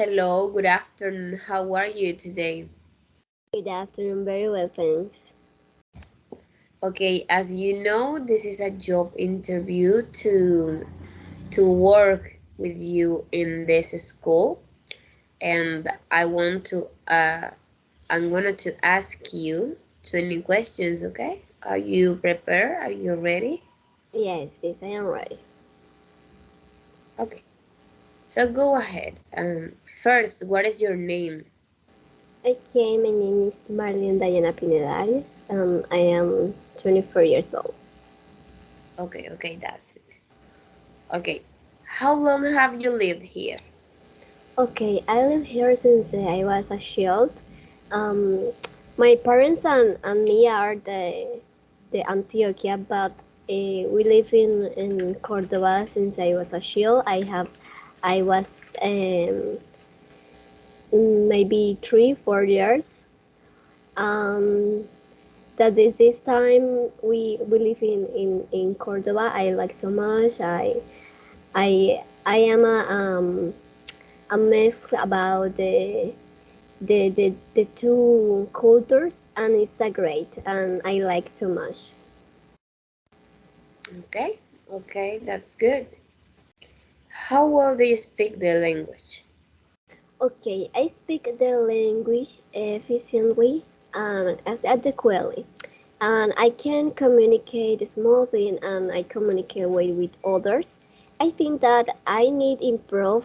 Hello, good afternoon. How are you today? Good afternoon, very well, thanks. Okay, as you know, this is a job interview to work with you in this school, and I'm going to ask you 20 questions, okay? Are you prepared? Are you ready? Yes, I am ready. Okay. So go ahead. First, what is your name? Okay, my name is Marelin Pineda. I am 24 years old. Okay, that's it. Okay. How long have you lived here? Okay, I live here since I was a child. Um, my parents and me are the Antioquia, but we live in Cordoba since I was a child. I was maybe 3, 4 years. Um, that is this time we live in Cordoba. I like so much. I am a mess about the two cultures, and it's a great, and I like so much. Okay, that's good. How well do you speak the language? Okay, I speak the language efficiently and adequately, and I can communicate smoothly, and I communicate well with others. I think that I need improve.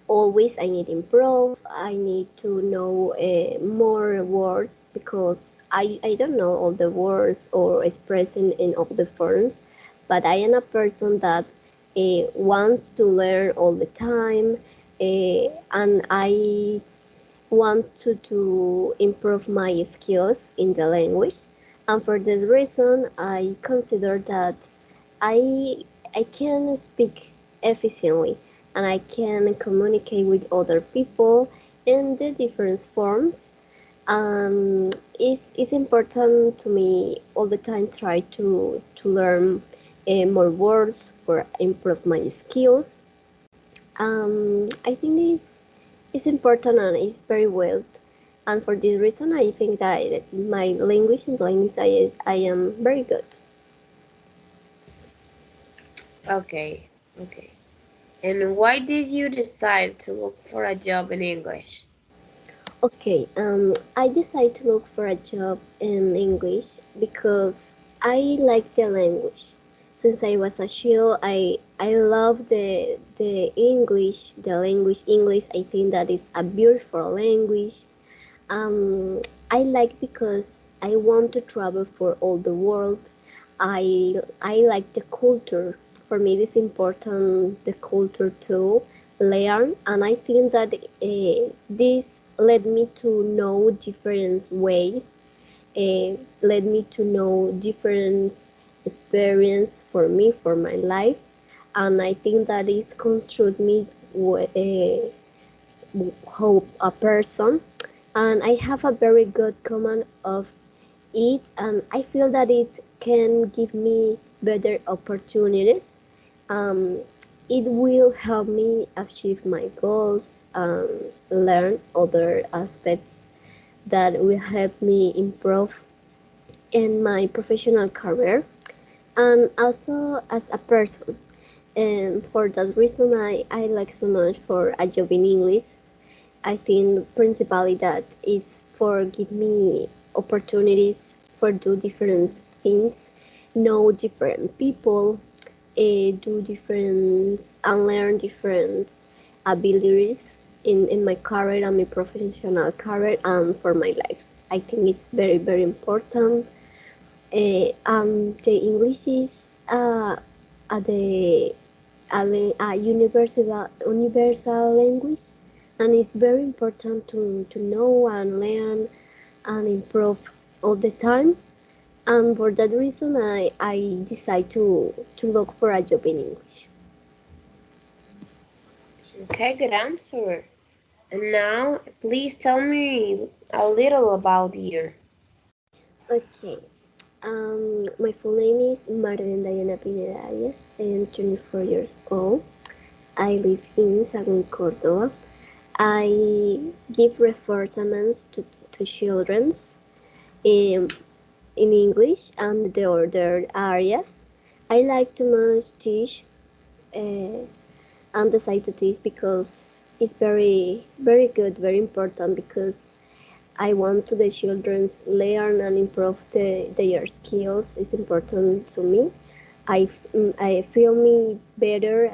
Always, I need improve. I need to know more words because I don't know all the words or expressing in all the forms, but I am a person that wants to learn all the time, and I want to improve my skills in the language, and for this reason I consider that i I can speak efficiently, and I can communicate with other people in the different forms. It's important to me all the time try to learn more words for improve my skills. I think it's important and it's very well. And for this reason, I think that my language and language I am very good. Okay, okay. And why did you decide to look for a job in English? Okay, I decided to look for a job in English because I like the language. Since I was a child, I love the English, the language English. I think that is a beautiful language. Um, I like because I want to travel for all the world. I like the culture. For me, it is important the culture to learn, and I think that this led me to know different ways. Led me to know different experience for me for my life, and I think that is construct me how a person, and I have a very good command of it, and I feel that it can give me better opportunities. Um, it will help me achieve my goals and learn other aspects that will help me improve in my professional career and also as a person. And for that reason, I like so much for a job in English. I think principally that is for give me opportunities for do different things, know different people, do different and learn different abilities in my career and my professional career and for my life. I think it's very important. The English is the a universal language, and it's very important to know and learn and improve all the time. And for that reason, I decide to look for a job in English. Okay, good answer. And now, please tell me a little about you. Okay. My full name is Marelin Pineda. I am 24 years old. I live in Sagún, Córdoba. I give reinforcements to children's in, in English and the other areas. I like to much teach uh, and decide to teach because it's very good, very important because I want to the children's learn and improve their skills. It's important to me. I feel me better.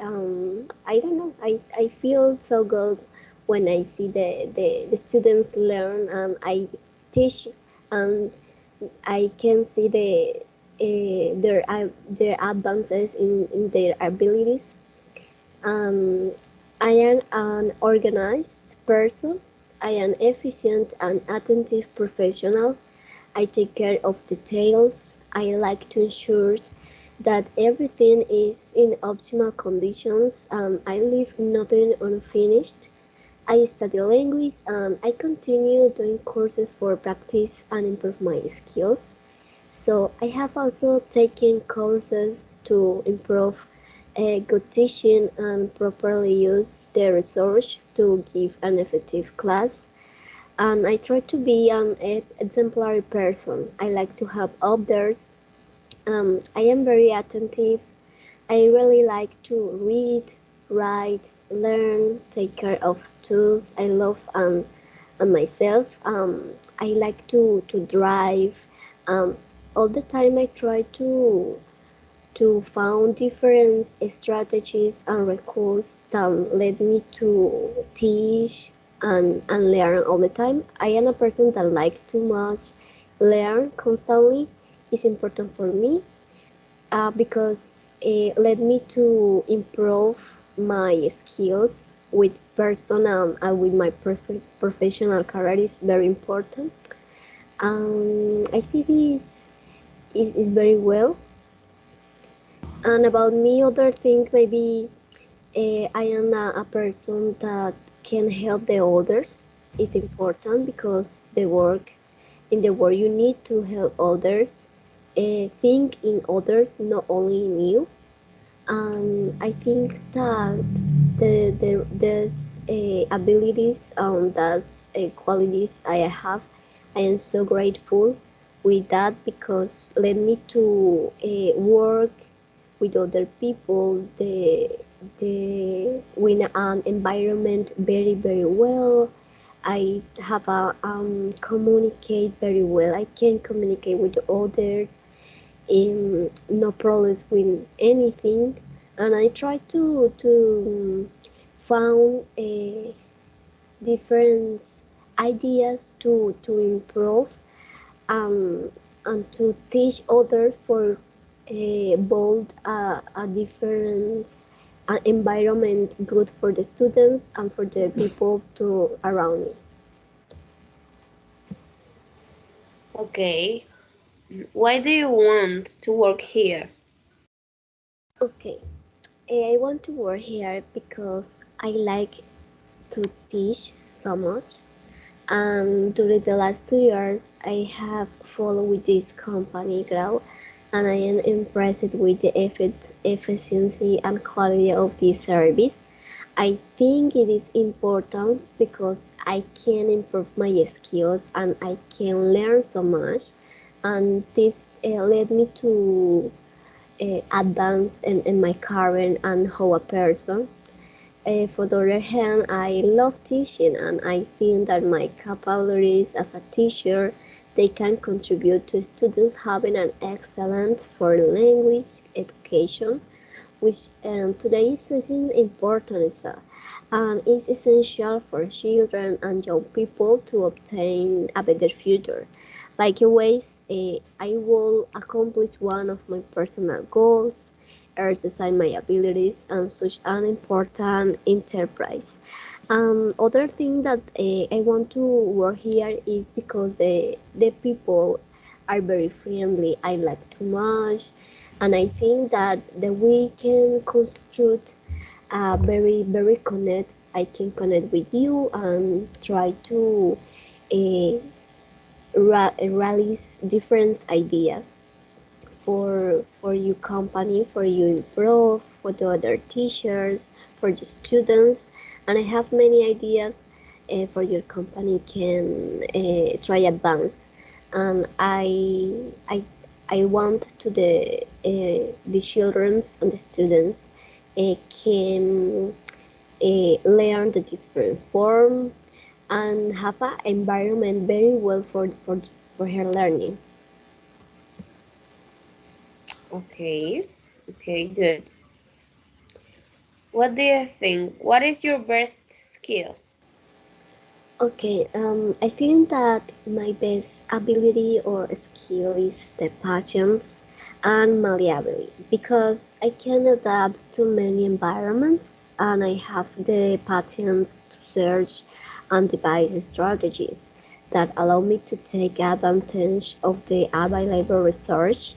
I don't know. I feel so good when I see the students learn and I teach and I can see their advances in their abilities. Um, I am an organized person. I am efficient and attentive professional. I take care of details. I like to ensure that everything is in optimal conditions. I leave nothing unfinished. I study language and I continue doing courses for practice and improve my skills. So I have also taken courses to improve good teaching and properly use the resource to give an effective class. And I try to be an exemplary person. I like to help others. I am very attentive. I really like to read, write, learn, take care of tools I love and myself. I like to drive. Um, all the time I try to find different strategies and recurses that let me to teach and learn all the time. I am a person that like too much learn constantly. It's important for me because it led me to improve my skills with personal and with my professional career is very important. I think is very well. And about me, other thing maybe I am a person that can help the others. It's important because in the work you need to help others. Think in others, not only in you. I think that these abilities and those qualities I have, I am so grateful with that because led me to work with other people, the win an environment very well. I have a communicate very well. I can communicate with others in no problems with anything, and I try to found different ideas to improve um, and to teach others for both a different environment good for the students and for the people to around me. Okay. Why do you want to work here? Okay, I want to work here because I like to teach so much. During the last 2 years, I have followed with this company grow, and I am impressed with the efficiency and quality of this service. I think it is important because I can improve my skills and I can learn so much, and this led me to advance in my career and how a person. For the other hand, I love teaching and I think that my capabilities as a teacher they can contribute to students having an excellent foreign language education, which today is something important and is essential for children and young people to obtain a better future. Likewise, I will accomplish one of my personal goals, exercise my abilities and such an important enterprise. Other thing that I want to work here is because the people are very friendly. I like too much, and I think that we can construct very connect. I can connect with you and try to uh, release different ideas for your company, for you improve, for the other teachers, for the students, and I have many ideas for your company can try advance. And I I want to the childrens and the students can learn the different form and have an environment very well for her learning. Okay. Okay, good. What do you think? What is your best skill? Okay, I think that my best ability or skill is the patience and malleability because I can adapt to many environments and I have the patience to search and devise strategies that allow me to take advantage of the available research.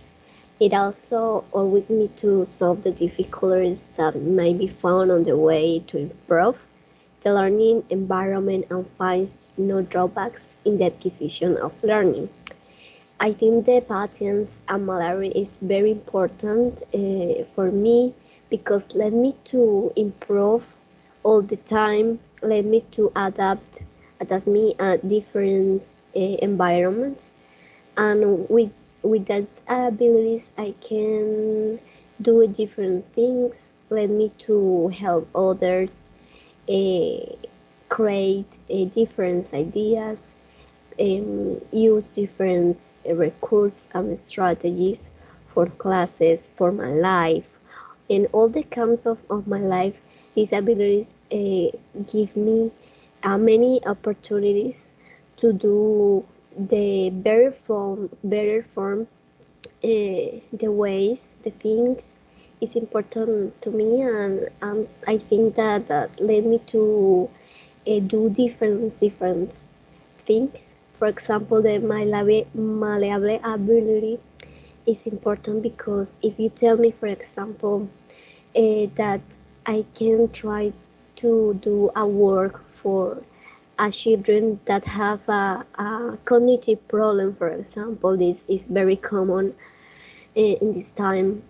It also allows me to solve the difficulties that may be found on the way to improve the learning environment and finds no drawbacks in the acquisition of learning. I think the patience and malleability is very important for me because let me to improve all the time, let me to adapt me at different environments, and with that abilities I can do different things. Let me to help others uh, create different ideas, use different recurses and strategies for classes, for my life. In all the camps of my life, these abilities give me many opportunities to do the better form the ways, the things is important to me, and I think that led me to do different things. For example, the malleable ability is important because if you tell me, for example, that I can try to do a work for a children that have a cognitive problem, for example, this is very common in this time.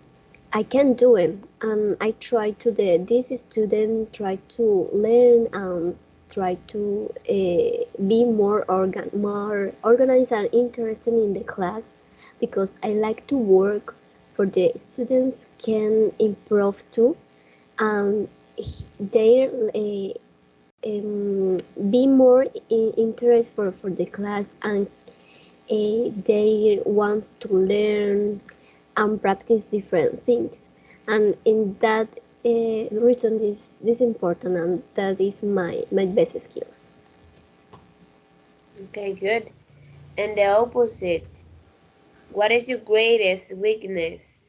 I can do it, and I try to this student try to learn and try to be more organized and interested in the class because I like to work for the students can improve too, and they be more interest for the class, and they want to learn and practice different things, and in that reason this important, and that is my best skills. Okay, good. And the opposite. What is your greatest weakness?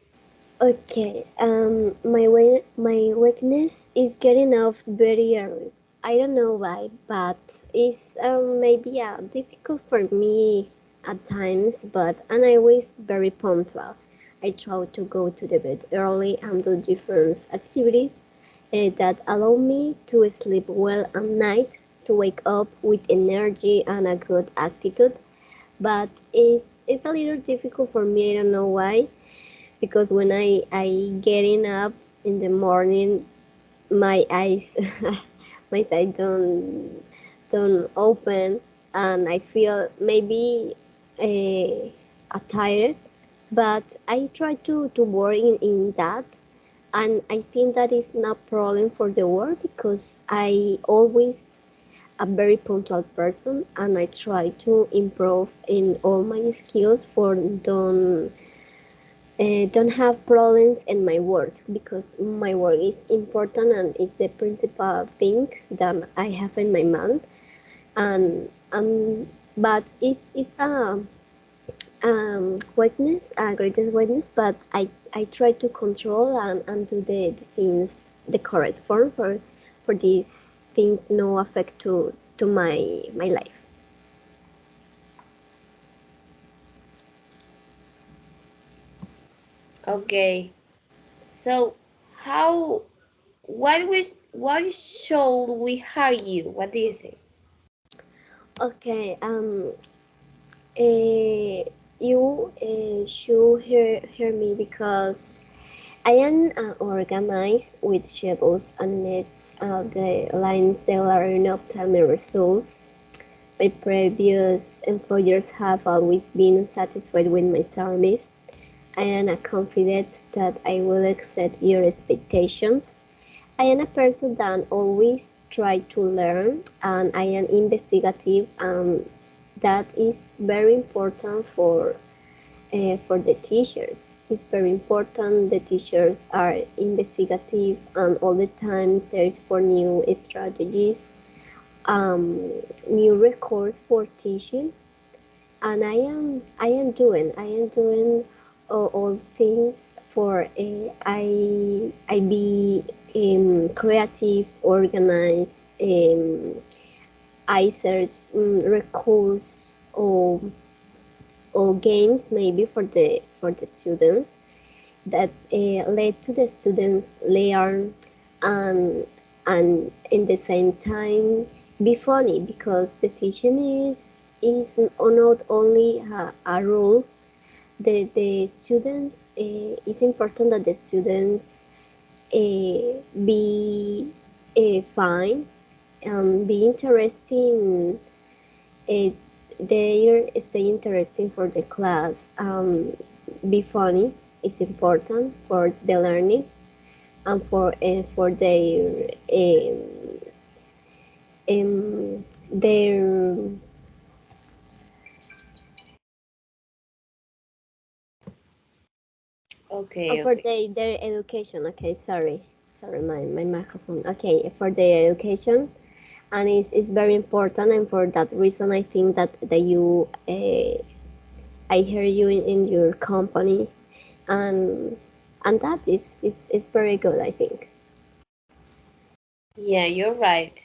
Okay, my weakness is getting off very early. I don't know why, but it's maybe difficult for me at times. But and I always very punctual. I try to go to the bed early and do different activities that allow me to sleep well at night, to wake up with energy and a good attitude. But it's a little difficult for me. I don't know why, because when I getting up in the morning, my eyes my eyes don't open, and I feel maybe tired. But I try to work in that, and I think that is not problem for the work because I always a very punctual person, and I try to improve in all my skills for don't have problems in my work because my work is important and is the principal thing that I have in my mind, and but it's a weakness, a greatest weakness, but I try to control and do the things the correct form for this thing no affect to my life. Okay. So, how what should we hire you? What do you think? Okay, you should hear me because I am organized with schedules and needs. the lines they learn obtain results. My previous employers have always been satisfied with my service. I am confident that I will exceed your expectations. I am a person that always try to learn, and I am investigative, and that is very important for the teachers. It's very important the teachers are investigative and all the time search for new strategies, new records for teaching. And I am doing all things for I be creative, organized. I search records or games maybe for the students that led to the students learn and and in the same time be funny, because the teaching is not only a rule. The students, it's important that the students be fine and be interesting. uh, they stay interesting for the class. Be funny is important for the learning and for their Okay, for okay. their education. Okay, sorry, my microphone. Okay, for their education, and it's very important, and for that reason I think that you I hear you in your company, and that is very good, I think. Yeah, you're right.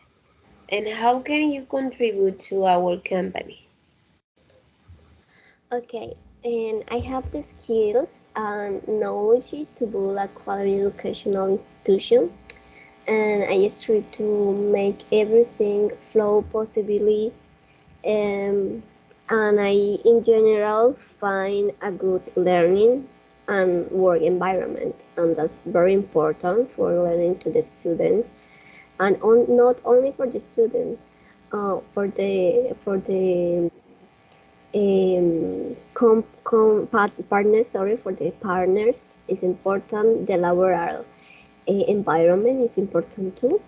And how can you contribute to our company? Okay, and I have the skills and knowledge to build a quality educational institution, and I try to make everything flow possibly, um, and I in general find a good learning and work environment, and that's very important for learning to the students, and not only for the students, for the partners, sorry, for the partners is important. The laboral environment is important too,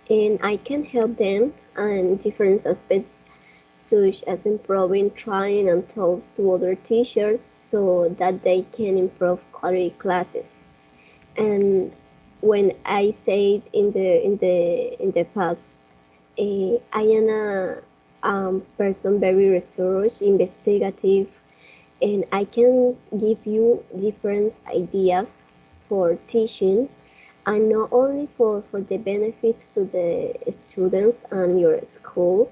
and I can help them in different aspects, such as improving trying and tools to other teachers so that they can improve quality classes. And when I said in the past, I am a person very research, investigative, and I can give you different ideas for teaching, and not only for the benefits to the students and your school,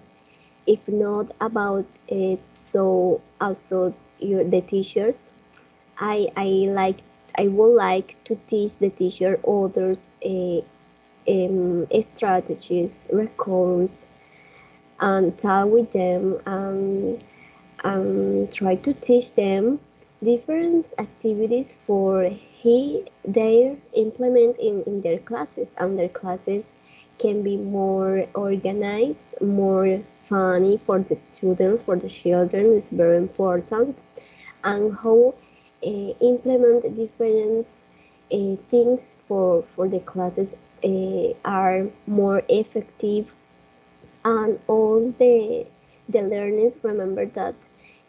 if not about it, so also the teachers. I like I would like to teach the teacher others strategies, records, and talk with them, and try to teach them different activities for they implement in their classes, and their classes can be more organized, more funny for the students, for the children is very important, and how implement different things for the classes are more effective, and all the learners remember that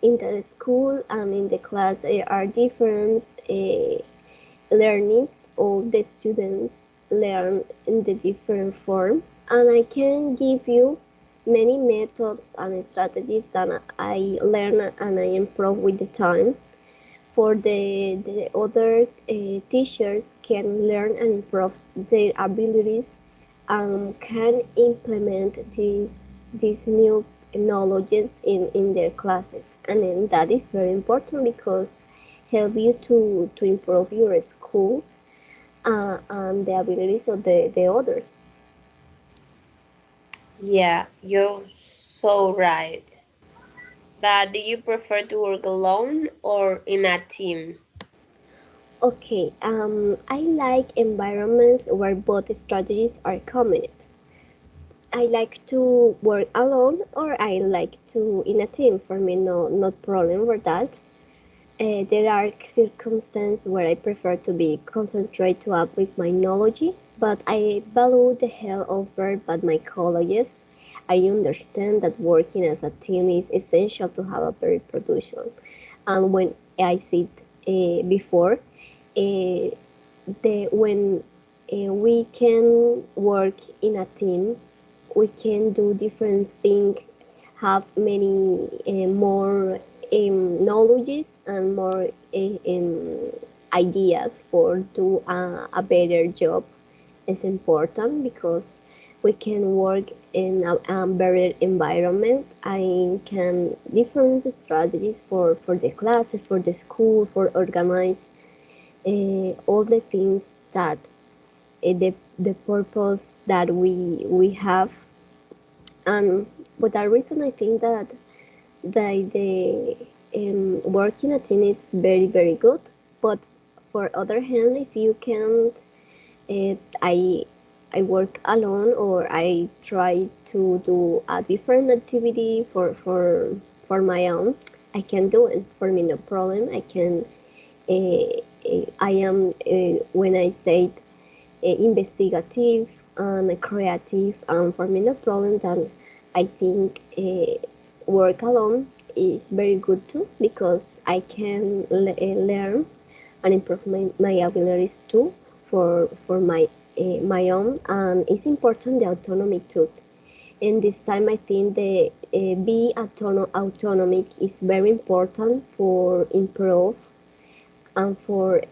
in the school and in the class are different learnings. All the students learn in the different form, and I can give you many methods and strategies that I learn and I improve with the time. For the other teachers can learn and improve their abilities and can implement these new knowledges in their classes, and then that is very important because help you to improve your school and the abilities of the others. Yeah, you're so right. But do you prefer to work alone or in a team? Okay, I like environments where both strategies are combined. I like to work alone or I like to in a team. For me, not problem with that. There are circumstances where I prefer to be concentrate to up with my knowledge, but I value the help offered by my colleagues. I understand that working as a team is essential to have a better production. And when I said before, uh, when we can work in a team, we can do different things, have many more knowledges and more ideas for do a better job. Is important because we can work in a better environment. I can different strategies for the classes, for the school, for organize all the things that the purpose that we have. And for that reason I think that the working a team is very good. But for other hand, if you can't, uh, i I work alone or I try to do a different activity for my own, I can do it. For me, no problem. I can I am when I say investigative and creative, and for me no problem. That I think work alone is very good too because I can learn and improve my abilities too for my own. And it's important the autonomy too. And this time I think the be autonomic is very important for improve and for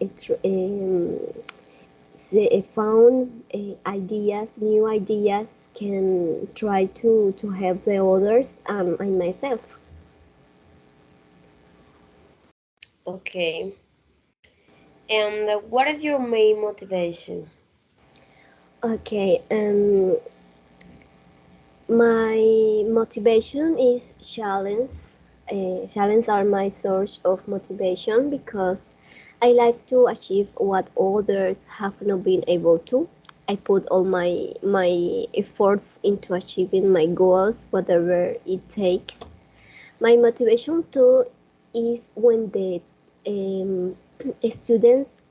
found ideas, new ideas can try to help the others and myself. Okay. And what is your main motivation? Okay, my motivation is challenge. Challenges are my source of motivation because I like to achieve what others have not been able to. I put all my efforts into achieving my goals, whatever it takes. My motivation too is when the um, students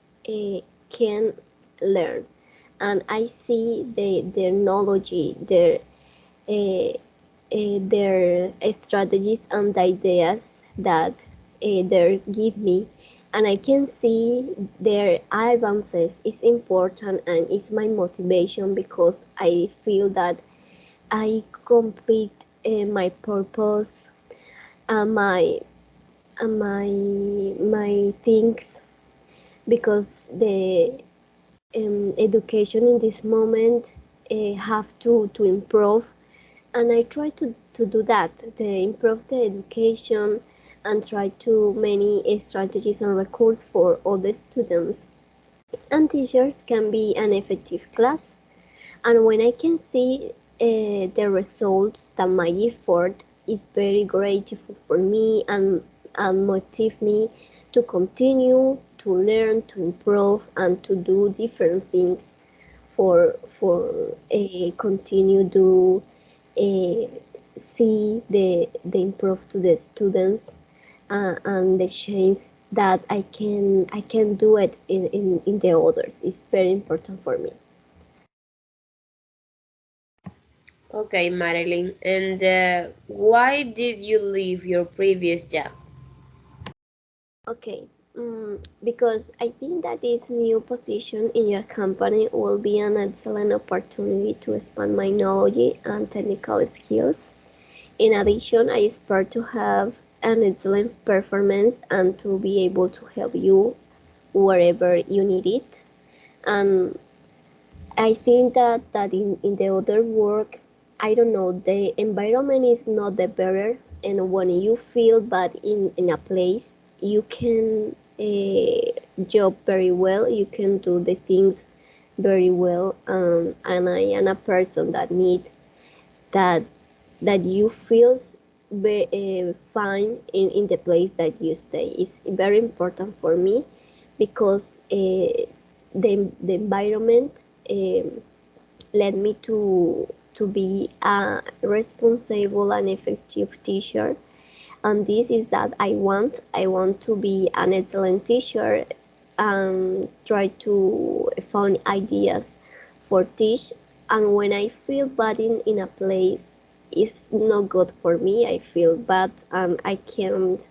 can learn and I see their knowledge, uh, their strategies and ideas that they give me, and I can see their advances is important and is my motivation because I feel that I complete my purpose and my things because the education in this moment have to improve, and I try to do that, to improve the education and try to many strategies and recurses for all the students and teachers can be an effective class. And when I can see the results that my effort is very grateful for me and motivate me to continue to learn, to improve, and to do different things for continue to uh, see the improve to the students and the change that I can do it in the others is very important for me. Okay, Marilyn. And why did you leave your previous job? Okay, because I think that this new position in your company will be an excellent opportunity to expand my knowledge and technical skills. In addition, I expect to have an excellent performance and to be able to help you wherever you need it. And I think that in the other work, I don't know, the environment is not the better, and when you feel bad in a place, you can job very well, you can do the things very well, and I am a person that need that that you feel fine in the place that you stay. It's very important for me because the environment led me to be a responsible and effective teacher. And this is that I want to be an excellent teacher and try to find ideas for teach. And when I feel bad in a place, it's not good for me. I feel bad and I can't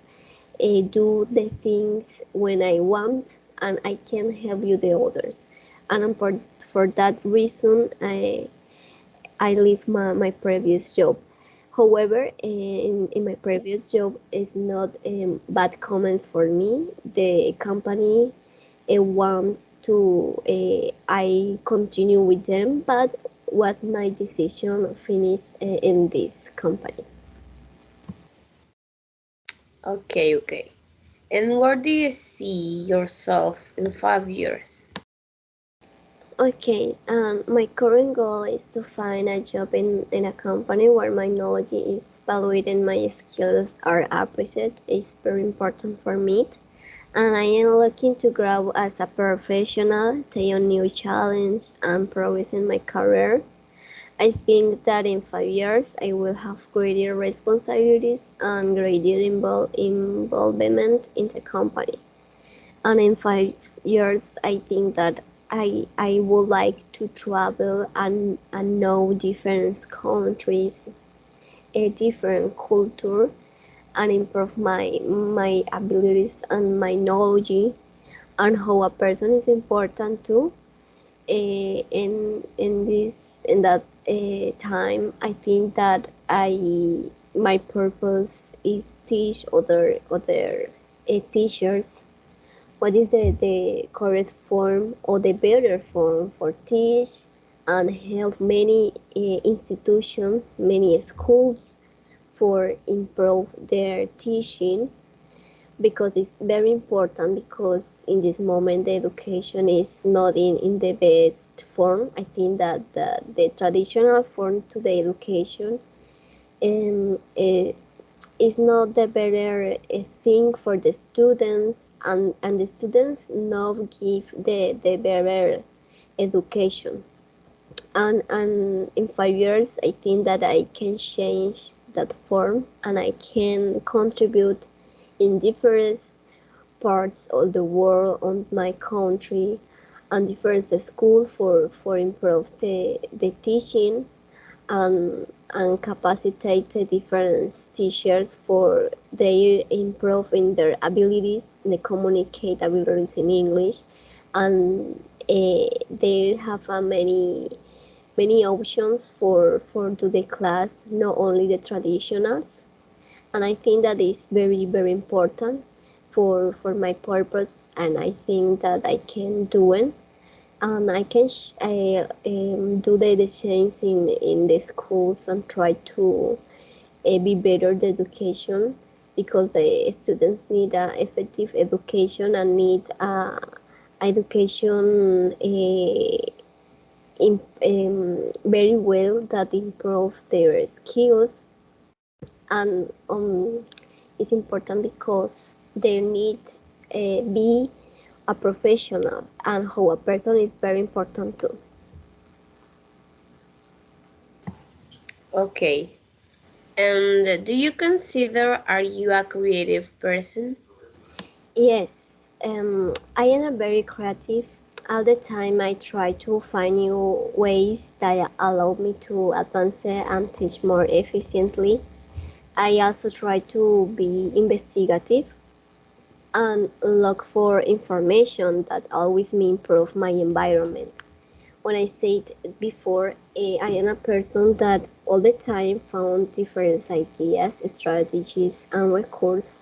do the things when I want, and I can help you the others. And for that reason, I leave my previous job. However, in my previous job, it's not bad comments for me. The company wants to I continue with them, but was my decision finish in this company. Okay, okay. And where do you see yourself in 5 years? Okay, my current goal is to find a job in a company where my knowledge is valued and my skills are appreciated. It's very important for me. And I am looking to grow as a professional, take on new challenges, and progress in my career. I think that in 5 years I will have greater responsibilities and greater involvement in the company. And in 5 years, I think that I would like to travel and know different countries, a different culture, and improve my abilities and my knowledge and how a person is important too. In that time, I think that I my purpose is teach other teachers what is the correct form or the better form for teach and help many institutions, many schools for improve their teaching, because it's very important, because in this moment the education is not in the best form. I think that the traditional form to the education is not the better thing for the students, and the students not give the better education. And in 5 years, I think that I can change that form and I can contribute in different parts of the world, on my country, and different school for improve the teaching, and capacitate the different teachers for their improving their abilities, the communicate abilities in English, and they have many options for do the class, not only the traditionals. And I think that is very important for my purpose, and I think that I can do it, and I can do the change in the schools and try to be better the education, because the students need effective education and need education very well that improve their skills. And it's important because they need be a professional, and how a person is very important too. Okay. And do you consider are you a creative person? Yes, I am a very creative. All the time I try to find new ways that allow me to advance and teach more efficiently. I also try to be investigative and look for information that always me improve my environment. When I said before, I am a person that all the time found different ideas, strategies, and recourse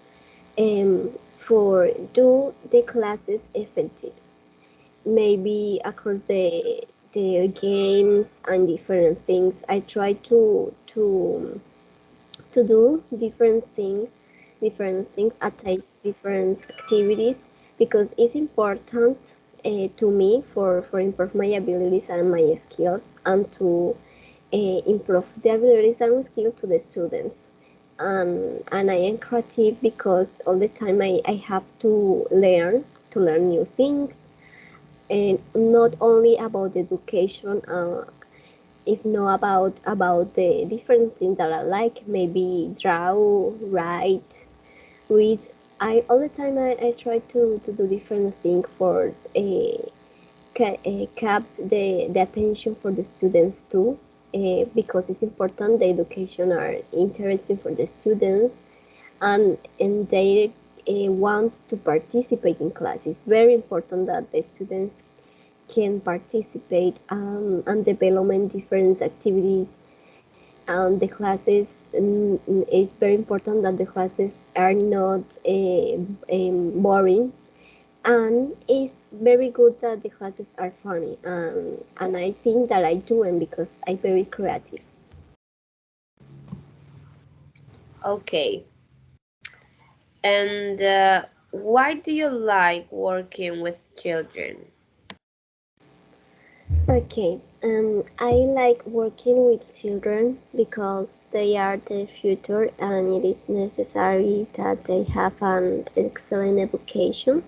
for do the classes effective. Maybe across the games and different things, I try to do different things, attach different activities, because it's important to me for improve my abilities and my skills, and to improve the abilities and skills to the students. And I am creative because all the time I have to learn to learn new things, and not only about education, if not about the different things that I like, maybe draw, write, read. I all the time I try to do different things for kept the attention for the students too, because it's important the education are interesting for the students, and they want to participate in class. It's very important that the students can participate and develop different activities. And the classes, it's very important that the classes are not boring, and it's very good that the classes are funny, and I think that I do them because I'm very creative. Okay. And why do you like working with children? Okay, I like working with children because they are the future and it is necessary that they have an excellent education.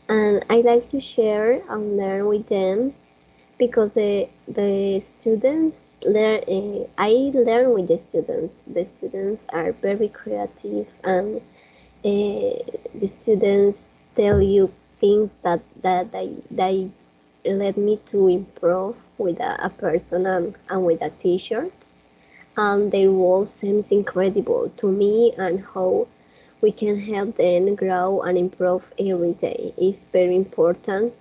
And I like to share and learn with them because the students learn. I learn with the students. The students are very creative, and the students tell you things that led me to improve with a person and with a teacher. And their role seems incredible to me, and how we can help them grow and improve every day is very important.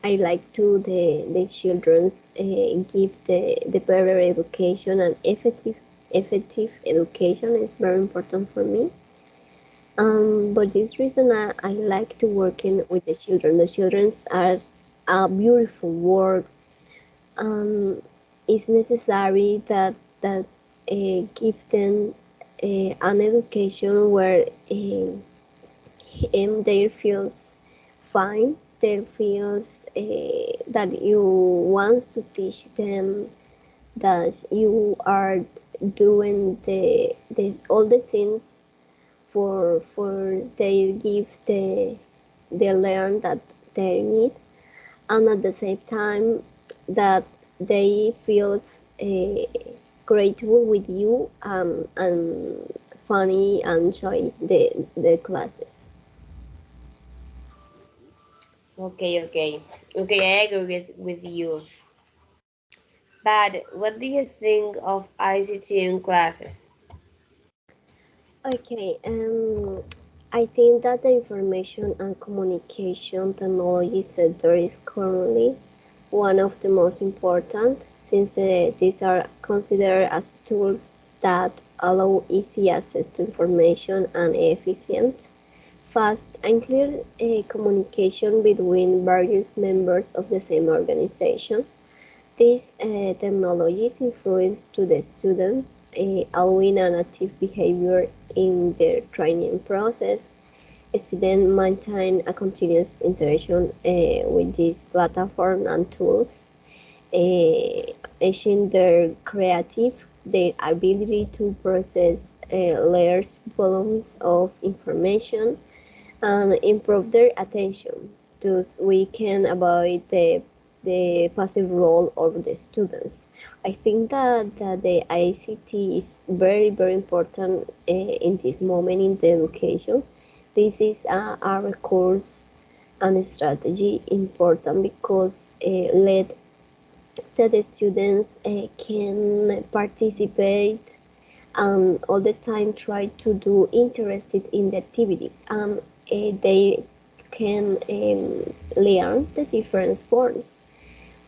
I like to the children's give the better education, and effective education is very important for me. But this reason I like to working with the children. The children are a beautiful world. It's necessary that give them an education where they feels fine. They feels that you want to teach them, that you are doing the all the things for they give the learn that they need, and at the same time that they feel grateful with you, and funny and enjoy the classes. Okay, okay. Okay, I agree with you. But what do you think of ICT in classes? Okay, I think that the information and communication technology sector is currently one of the most important, since these are considered as tools that allow easy access to information and efficient, fast, and clear communication between various members of the same organization. These technologies influence to the students, allowing an active behavior in their training process. Students maintain a continuous interaction with this platform and tools, enhancing their ability to process large volumes of information and improve their attention. Thus, we can avoid the passive role of the students. I think that the ICT is very, very important in this moment in the education. This is a recourse and a strategy important because let that the students can participate and all the time try to do interested in the activities, and they can learn the different forms.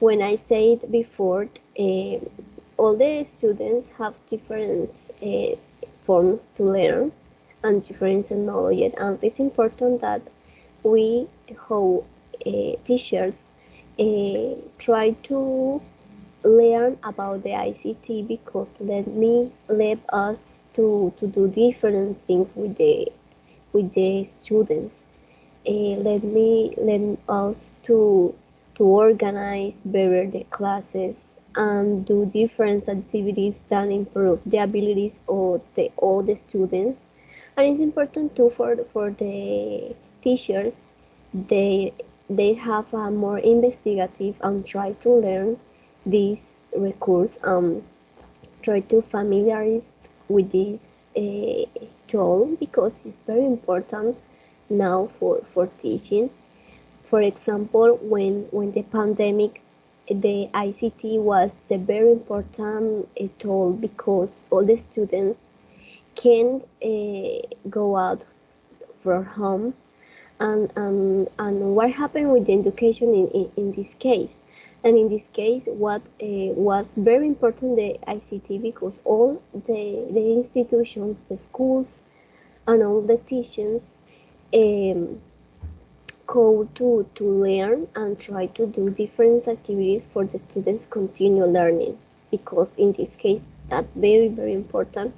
When I said before, all the students have different forms to learn and different knowledge, and it's important that we, how teachers, try to learn about the ICT, because let us to do different things with the students. Let us to organize better the classes and do different activities that improve the abilities of all the students. And it's important too for the teachers they they have a more investigative and try to learn this recourse, try to familiarize with this tool because it's very important now for teaching. For example, when the pandemic, the ICT was the very important tool because all the students can go out from home. And what happened with the education in this case? And in this case, what was very important, the ICT, because all the institutions, the schools, and all the teachers um, go to learn and try to do different activities for the students continue learning, because in this case that's very very important.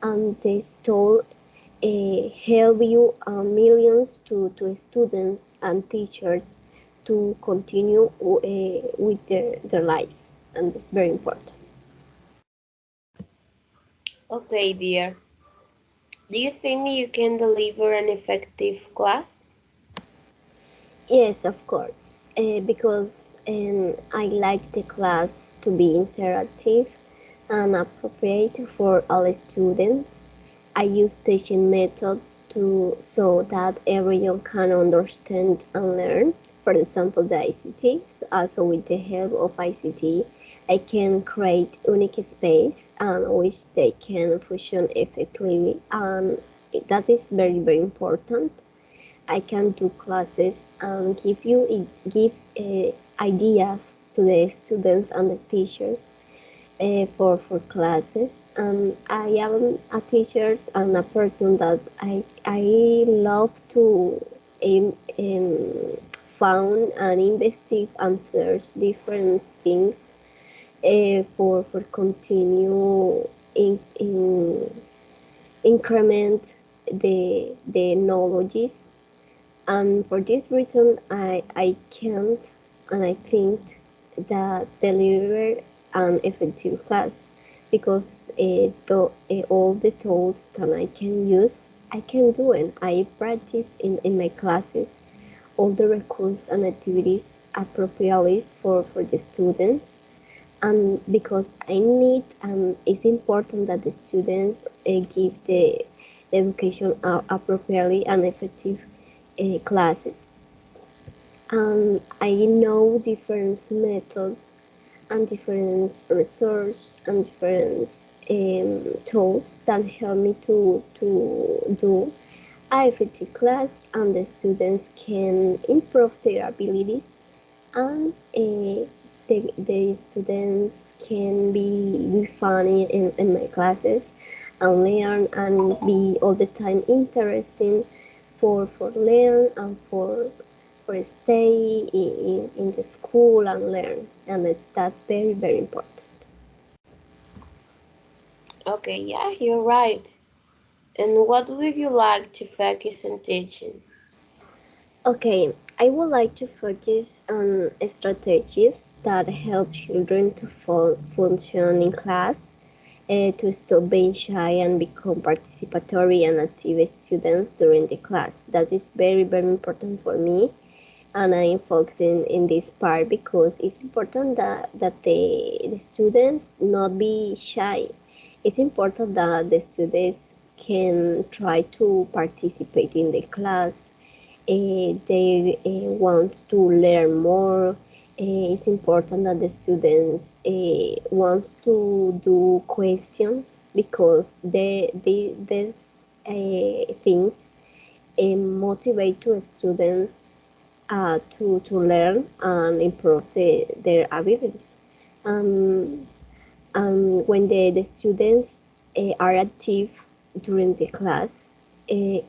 And this tool help you millions to students and teachers to continue with their lives, and it's very important. Okay, dear. Do you think you can deliver an effective class? Yes, of course, because I like the class to be interactive and appropriate for all students. I use teaching methods to so that everyone can understand and learn. For example, the ICT. So also with the help of ICT, I can create unique space and which they can function effectively. And that is very very important. I can do classes and give ideas to the students and the teachers for classes. I am a teacher and a person that I love to found and investigate and search different things for continue in increment the knowledges. And for this reason, I can't and I think that deliver an effective class because all the tools that I can use, I can do it. I practice in my classes all the recursos and activities appropriately for the students. And because I need, it's important that the students give the education appropriately and effective classes. I know different methods and different resources and different tools that help me to do a effective class, and the students can improve their abilities, and the students can be funny in my classes and learn and be all the time interesting for learn and for stay in the school and learn, and it's that very very important. Okay, yeah, you're right. And what would you like to focus on teaching? Okay, I would like to focus on strategies that help children to function in class, to stop being shy and become participatory and active students during the class. That is very very important for me, and I am focusing in this part because it's important that the students not be shy. It's important that the students can try to participate in the class. They want to learn more. It's important that the students wants to do questions because these things motivate to students to learn and improve their abilities. Um, when the students are active during the class, uh,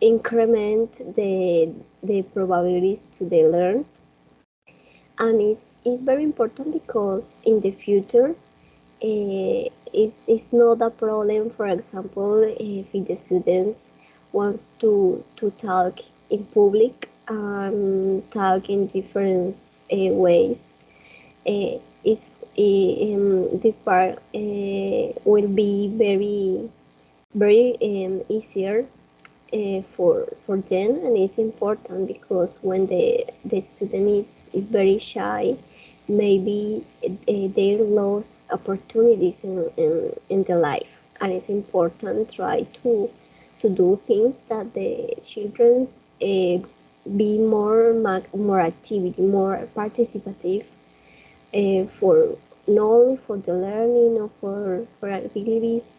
increment the probabilities to they learn, and it's very important because in the future it's not a problem. For example, if the students wants to talk in public and talk in different ways, is this part will be very very easier for them, and it's important because when the student is very shy, maybe they lose opportunities in the life, and it's important try to do things that the children be more activity, more participative, for not only for the learning or for abilities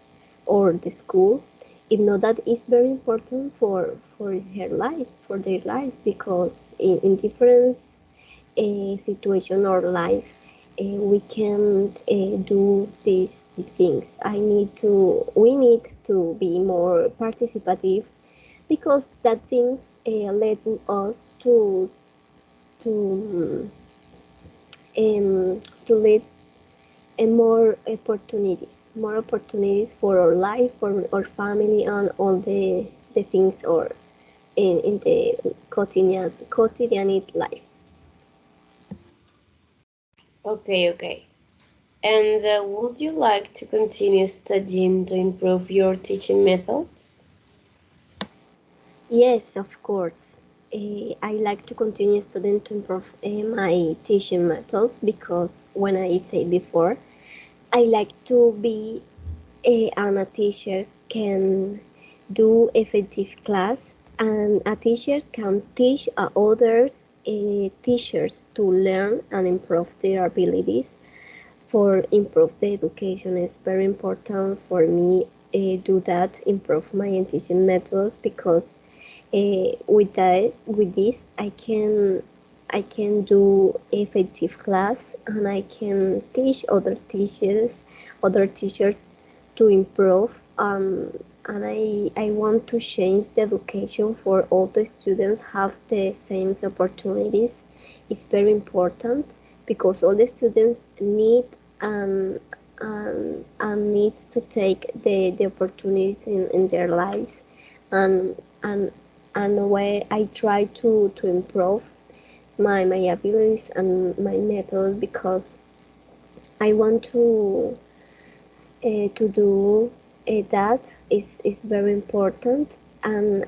or the school. If not, that is very important for her life, for their life, because in different situation or life, we can do these things. We need to be more participative because that things led us to to lead more opportunities for our life, for our family, and all the things or in the quotidian life. Okay, okay. And would you like to continue studying to improve your teaching methods? Yes, of course. I like to continue studying to improve my teaching method because when I said before, I like to be and a teacher can do effective class, and a teacher can teach others teachers to learn and improve their abilities. For improve the education is very important for me, do that, improve my teaching methods, because with this I can do effective class, and I can teach other teachers to improve, and I want to change the education for all the students have the same opportunities. It's very important because all the students need to take the opportunities in their lives, and and and where I try to improve my abilities and my methods, because I want to do that is very important. And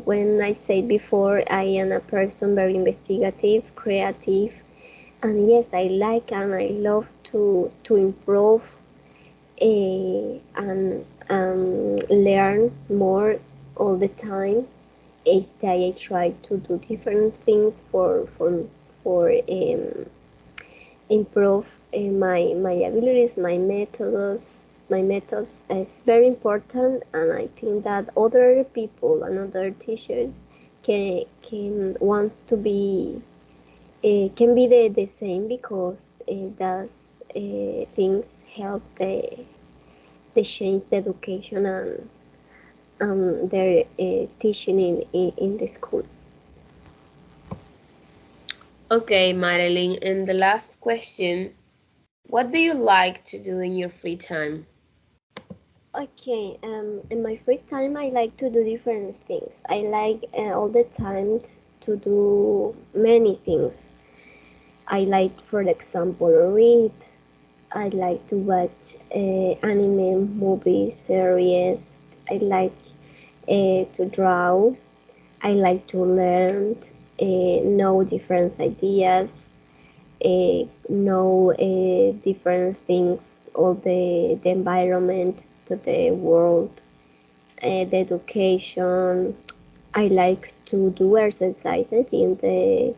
when I said before, I am a person very investigative, creative, and yes, I like and I love to improve and learn more all the time. Each day I try to do different things for improve my abilities, my methods is very important, and I think that other people and other teachers can wants to be can be the same, because does things help the change the education and their teaching in the schools. Okay, Marilyn, and the last question, what do you like to do in your free time? Okay, in my free time, I like to do different things. I like all the time to do many things. I like, for example, read. I like to watch anime, movies, series. I like to draw. I like to learn, know different ideas, know different things, all the environment, to the world, the education. I like to do exercise. I think the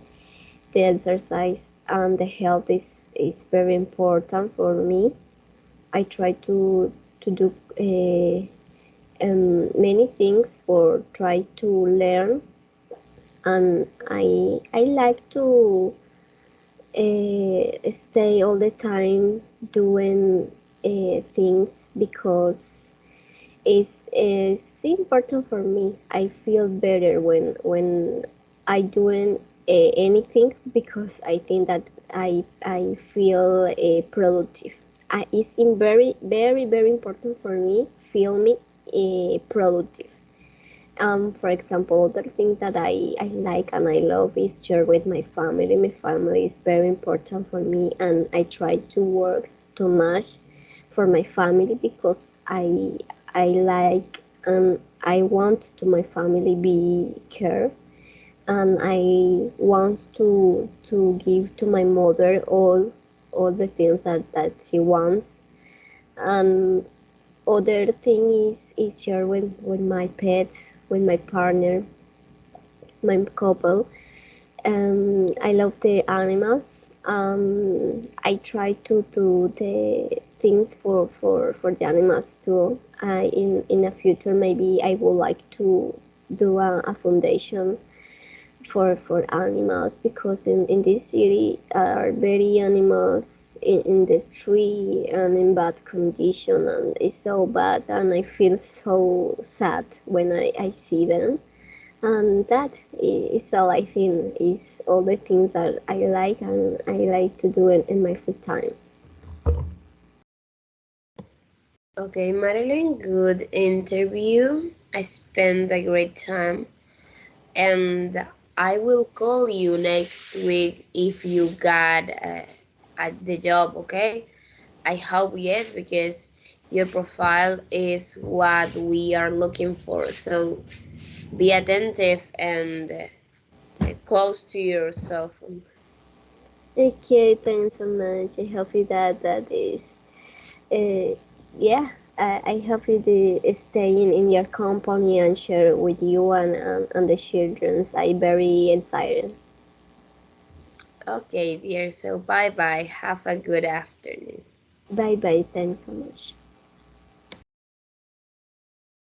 exercise and the health is very important for me. I try to do many things for try to learn, and I like to stay all the time doing things, because it's important for me. I feel better when I doing anything, because I think that I feel productive. It's in very important for me. Feel me productive. For example, other things that I like and I love is share with my family. My family is very important for me, and I try to work too much for my family, because I like I want to my family be care, and I want to give to my mother all the things that she wants. And other thing is share with my pets, with my partner, my couple. I love the animals. I try to do the things for the animals too. In the future, maybe I would like to do a foundation for animals, because in this city are very animals in the street and in bad condition, and it's so bad, and I feel so sad when I see them. And that is all. I think is all the things that I like, and I like to do it in my free time. Okay, Marilyn, good interview. I spent a great time, and I will call you next week if you got the job, okay? I hope yes, because your profile is what we are looking for. So be attentive and close to your cell phone. Okay, thanks so much. I hope you that is uh, yeah. I hope you do stay in your company and share with you and the children. I very excited. Okay, dear. So bye bye. Have a good afternoon. Bye bye. Thanks so much.